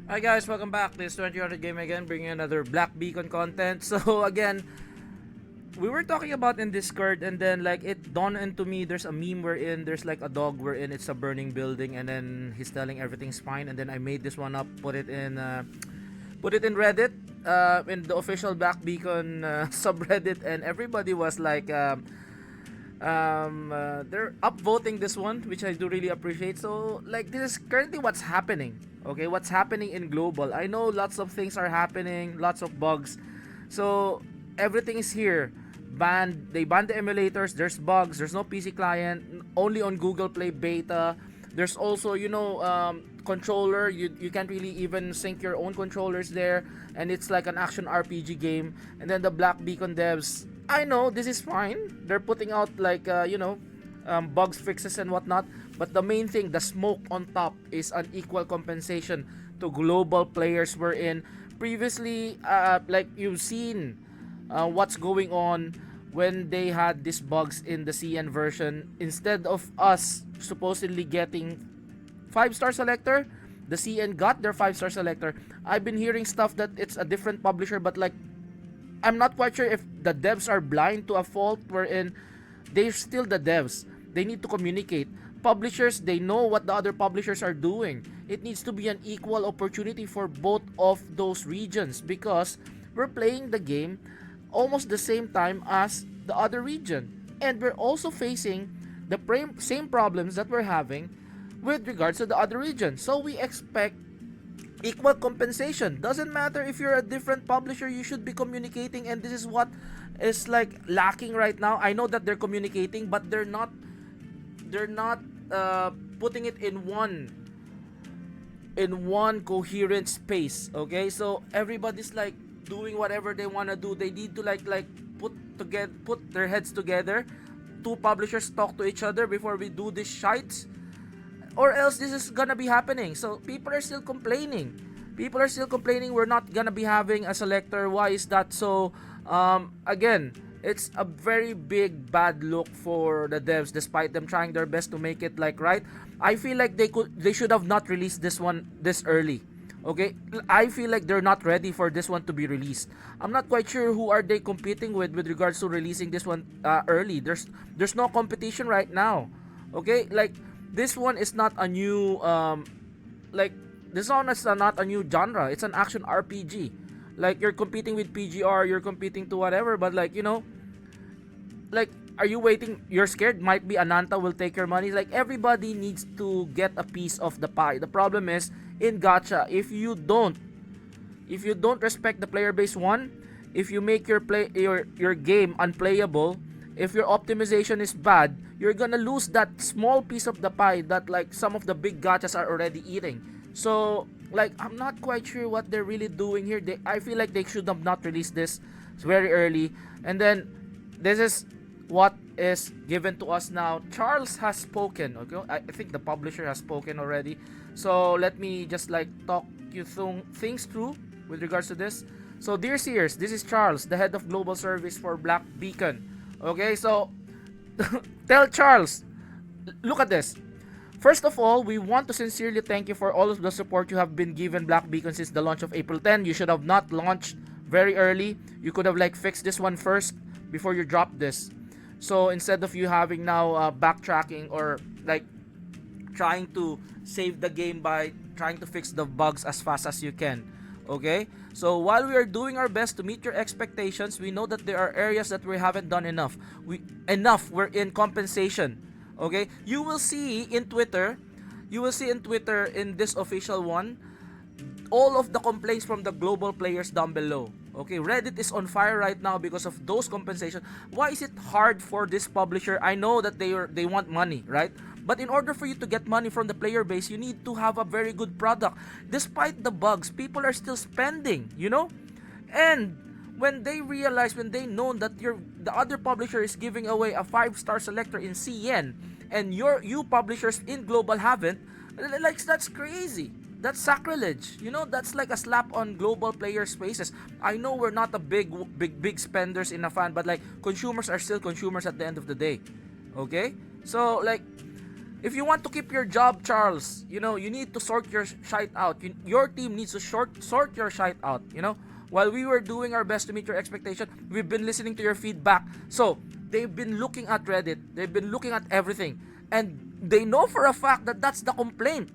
Hi guys, welcome back. This is 2000 Game again, bringing another Black Beacon content. So again, we were talking about in Discord, and then like it dawned into me. There's a meme wherein there's like a dog wherein it's a burning building, and then he's telling everything's fine. And then I made this one up, put it in Reddit, in the official Black Beacon subreddit, and everybody was like, they're upvoting this one, which I do really appreciate. So like this is currently what's happening. Okay, what's happening in global? I know lots of things are happening, lots of bugs. So everything is here. They banned the emulators. There's bugs. There's no PC client. Only on Google Play beta. There's also controller. You can't really even sync your own controllers there, and it's like an action RPG game. And then the Black Beacon devs, I know this is fine. They're putting out like bugs fixes and whatnot. But the main thing, the smoke on top, is unequal compensation to global players. Wherein previously, like you've seen, what's going on when they had these bugs in the CN version. Instead of us supposedly getting 5-star selector, the CN got their 5-star selector. I've been hearing stuff that it's a different publisher, but like I'm not quite sure if the devs are blind to a fault wherein they're still the devs. They need to communicate. Publishers, they know what the other publishers are doing. It needs to be an equal opportunity for both of those regions, because we're playing the game almost the same time as the other region. And we're also facing the same problems that we're having with regards to the other region. So we expect equal compensation. Doesn't matter if you're a different publisher, you should be communicating, and this is what is like lacking right now. I know that they're communicating, but they're not putting it in one coherent space. Okay, so everybody's like doing whatever they want to do. They need to like put their heads together. Two publishers talk to each other before we do this shite, or else this is gonna be happening. So people are still complaining. We're not gonna be having a selector. Why is that so? Again, it's a very big bad look for the devs, despite them trying their best to make it like right. I feel like they should have not released this one this early. Okay, I feel like they're not ready for this one to be released. I'm not quite sure who are they competing with regards to releasing this one early. There's no competition right now. Okay, like this one is not a new like this one is not a new genre. It's an action RPG. Like you're competing with PGR, you're competing to whatever, but like like are you waiting? You're scared might be Ananta will take your money. Like everybody needs to get a piece of the pie. The problem is in gacha, if you don't respect the player base, one, if you make your game unplayable, if your optimization is bad, you're gonna lose that small piece of the pie that like some of the big gachas are already eating. So like I'm not quite sure what they're really doing here. I feel like they should have not released this very early. And then this is what is given to us now. Charles has spoken. Okay, I think the publisher has spoken already. So let me just like talk you through things through with regards to this. So dear seers, this is Charles, the head of global service for Black Beacon. Okay, so tell Charles, look at this. First of all, we want to sincerely thank you for all of the support you have been given Black Beacon since the launch of April 10. You should have not launched very early. You could have like fixed this one first before you drop this. So instead of you having now backtracking or like trying to save the game by trying to fix the bugs as fast as you can. Okay? So while we are doing our best to meet your expectations, we know that there are areas that we haven't done enough. We're in compensation. Okay? You will see in Twitter in this official one all of the complaints from the global players down below. Okay, Reddit is on fire right now because of those compensation. Why is it hard for this publisher? I know that they want money, right? But in order for you to get money from the player base, you need to have a very good product. Despite the bugs, people are still spending. And when they know that the other publisher is giving away a 5-star selector in CN, and you publishers in global haven't, like that's crazy. That's sacrilege. That's like a slap on global player spaces. I know we're not a big spenders in a fan, but like consumers are still consumers at the end of the day. Okay? So like If you want to keep your job, Charles, you need to sort your shite out. Your team needs to sort your shite out. While we were doing our best to meet your expectation, we've been listening to your feedback. So they've been looking at Reddit. They've been looking at everything, and they know for a fact that that's the complaint.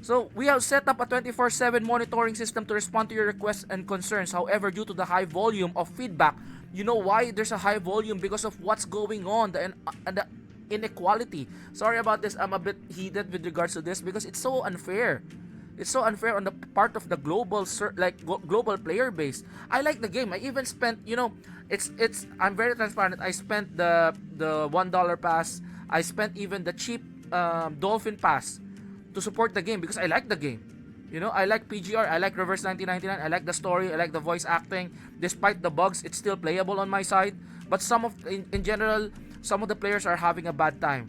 So we have set up a 24/7 monitoring system to respond to your requests and concerns. However, due to the high volume of feedback, you know why there's a high volume? Because of what's going on, the inequality. Sorry about this. I'm a bit heated with regards to this because it's so unfair. It's so unfair on the part of the global player base. I like the game. I even spent, it's I'm very transparent. I spent the $1 pass. I spent even the cheap Dolphin pass to support the game because I like the game. I like PGR, I like Reverse 1999, I like the story, I like the voice acting. Despite the bugs, it's still playable on my side. But in general, some of the players are having a bad time.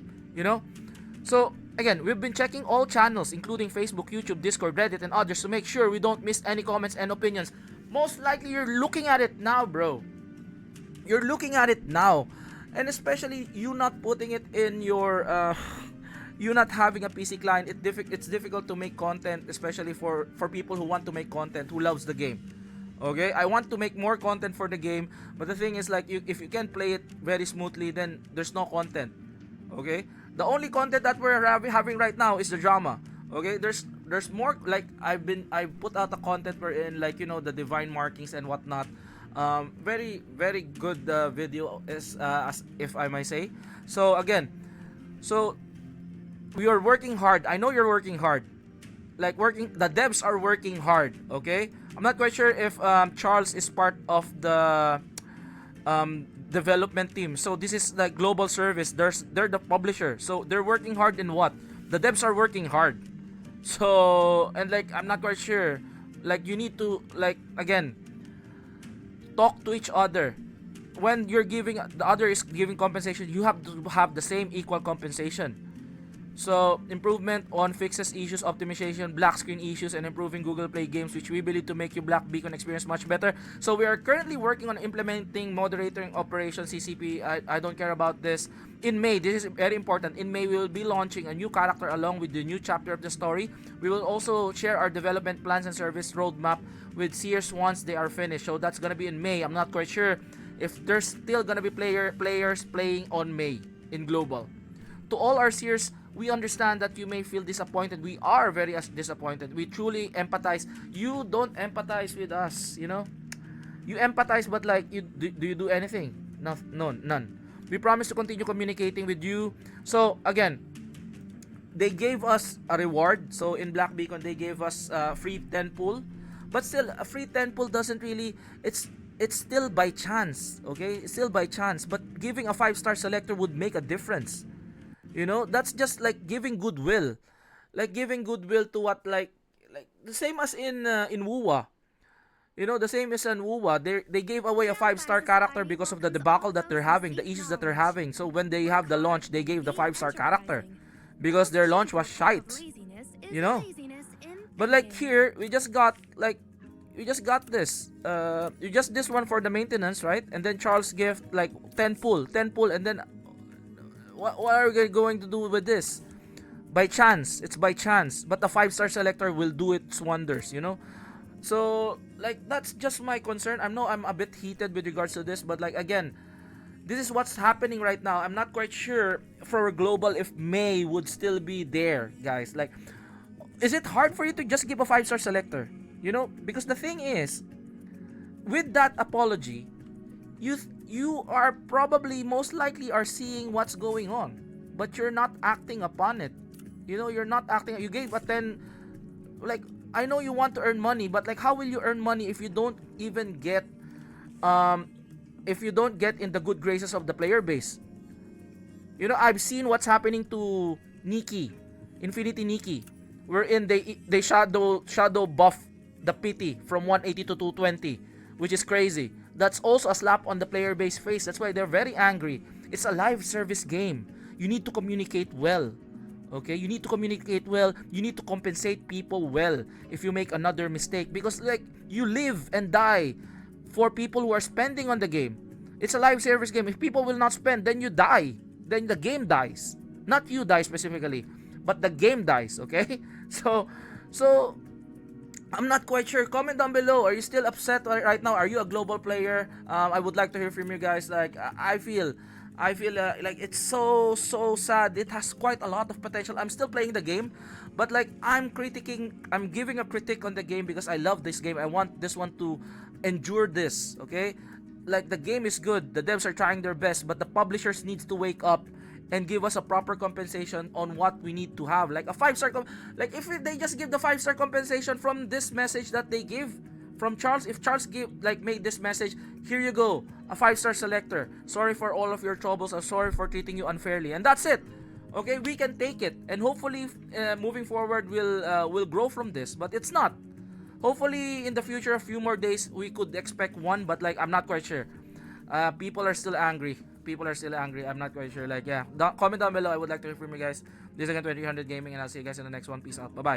So again, we've been checking all channels, including Facebook, YouTube, Discord, Reddit, and others to make sure we don't miss any comments and opinions. Most likely, you're looking at it now, bro. You're looking at it now, and especially you not putting it in your. You not having a PC client, it's difficult to make content, especially for people who want to make content, who loves the game. Okay, I want to make more content for the game, but the thing is, like, if you can't play it very smoothly, then there's no content. Okay, the only content that we're having right now is the drama. Okay, there's more. Like, I put out a content wherein, like, the divine markings and whatnot. Very very good video is, as if I may say. So again, we are working hard. I know you're working hard. The devs are working hard, okay? I'm not quite sure if Charles is part of the development team. So this is the global service. They're the publisher. So they're working hard in what? The devs are working hard. So, and like, I'm not quite sure. Like, you need to, like, again, talk to each other. When you're giving, the other is giving compensation, you have to have the same equal compensation. So, improvement on fixes, issues, optimization, black screen issues, and improving Google Play games, which we believe to make your Black Beacon experience much better. So, we are currently working on implementing moderating operation CCP. I don't care about this. In May, this is very important. In May, we will be launching a new character along with the new chapter of the story. We will also share our development plans and service roadmap with Sears once they are finished. So, that's gonna be in May. I'm not quite sure if there's still gonna be players playing on May in global. To all our Sears, we understand that you may feel disappointed. We are very disappointed. We truly empathize. You don't empathize with us, You empathize, but like, do you do anything? No, none. We promise to continue communicating with you. So again, they gave us a reward. So in Black Beacon, they gave us free 10 pool. But still, a free 10 pool doesn't really, it's still by chance, okay? It's still by chance. But giving a 5-star selector would make a difference. That's just like giving goodwill. Like giving goodwill to what, like the same as in WUWA. The same as in WUWA. They gave away a 5-star character because of the debacle that they're having, the issues that they're having. So when they have the launch, they gave the 5-star character because their launch was shite. But like here, we just got this. You just this one for the maintenance, right? And then Charles gift like 10 pull, and then what are we going to do with this? By chance. It's by chance. But the 5-star selector will do its wonders, So, like, that's just my concern. I'm a bit heated with regards to this, but like, again, this is what's happening right now. I'm not quite sure for global if May would still be there, guys. Like, is it hard for you to just give a 5-star selector? Because the thing is, with that apology, you are probably most likely are seeing what's going on, but you're not acting upon it. You're not acting. You gave a 10. Like, I know you want to earn money, but like, how will you earn money if you don't even get in the good graces of the player base? I've seen what's happening to Nikki, Infinity Nikki, wherein they shadow buff the pity from 180 to 220, which is crazy. That's also a slap on the player base face. That's why they're very angry. It's a live service game. You need to communicate well. Okay? You need to communicate well. You need to compensate people well if you make another mistake. Because like, you live and die for people who are spending on the game. It's a live service game. If people will not spend, then you die. Then the game dies. Not you, die specifically, but the game dies. Okay, so I'm not quite sure. Comment down below. Are you still upset right now? Are you a global player? I would like to hear from you guys. Like I feel like it's so sad. It has quite a lot of potential. I'm still playing the game, but like I'm giving a critique on the game because I love this game. I want this one to endure this. Okay, like the game is good. The devs are trying their best, but the publishers needs to wake up and give us a proper compensation on what we need to have, like a 5-star like if they just give the 5-star compensation from this message that they give from Charles. If Charles give like made this message, here you go, a 5-star selector, sorry for all of your troubles, I'm sorry for treating you unfairly, and that's it. Okay, we can take it, and hopefully moving forward we'll grow from this, but it's not. Hopefully in the future, a few more days, we could expect one, but like I'm not quite sure. People are still angry. People are still angry. I'm not quite sure. Like, yeah. Comment down below. I would like to hear from you guys. This is again 2000 Gaming, and I'll see you guys in the next one. Peace out. Bye bye.